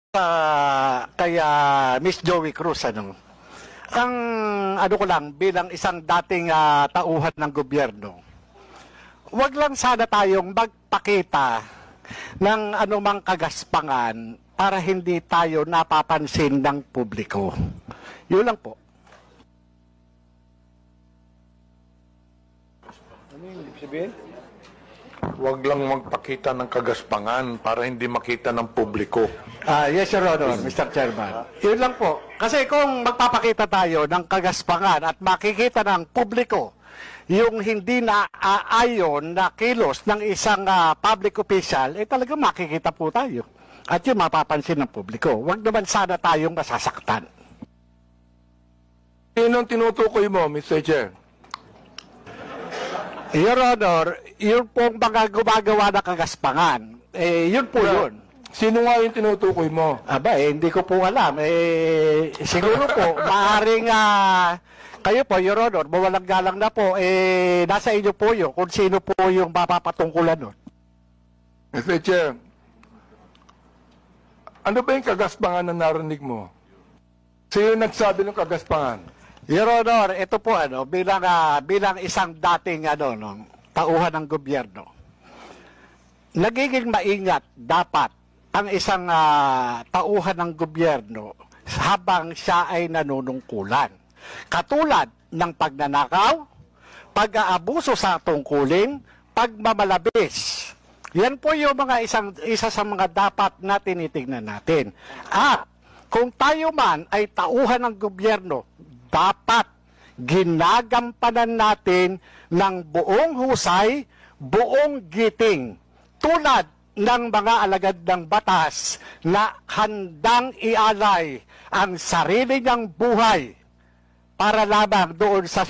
Kaya Miss Joey Cruz, ang ano ko lang, bilang isang dating tauhan ng gobyerno, wag lang sana tayong magpakita ng anumang kagaspangan para hindi tayo napapansin ng publiko. Yun lang po. Ano yung ibig sabihin? Huwag lang magpakita ng kagaspangan para hindi makita ng publiko. Yes, Your Honor, Mr. Chairman. Yun lang po. Kasi kung magpapakita tayo ng kagaspangan at makikita ng publiko yung hindi na aayon na kilos ng isang public official, talagang makikita po tayo. At yun mapapansin ng publiko. Huwag naman sana tayong masasaktan. Sinong tinutukoy mo, Mr. Chair? Your Honor, yun pong mga gumagawa ng kagaspangan. Yun po yun. Sino nga yung tinutukoy mo? Aba, hindi ko po alam. Siguro po, maaaring kayo po, Your Honor, mawalang galang na po, nasa inyo po yun kung sino po yung mapapatungkulan nun. Mr. Chair, ano ba yung kagaspangan na narinig mo? Sino nagsabi ng kagaspangan? Your Honor, ito po bilang isang dating tauhan ng gobyerno. Nagiging maingat dapat ang isang tauhan ng gobyerno habang siya ay nanunungkulan. Katulad ng pagnanakaw, pag-aabuso sa tungkulin, pagmamalabis. Yan po yung isa sa mga dapat na tinitingnan natin. At kung tayo man ay tauhan ng gobyerno, dapat ginagampanan natin ng buong husay, buong giting, tulad ng mga alagad ng batas na handang ialay ang sarili niyang buhay para lamang doon sa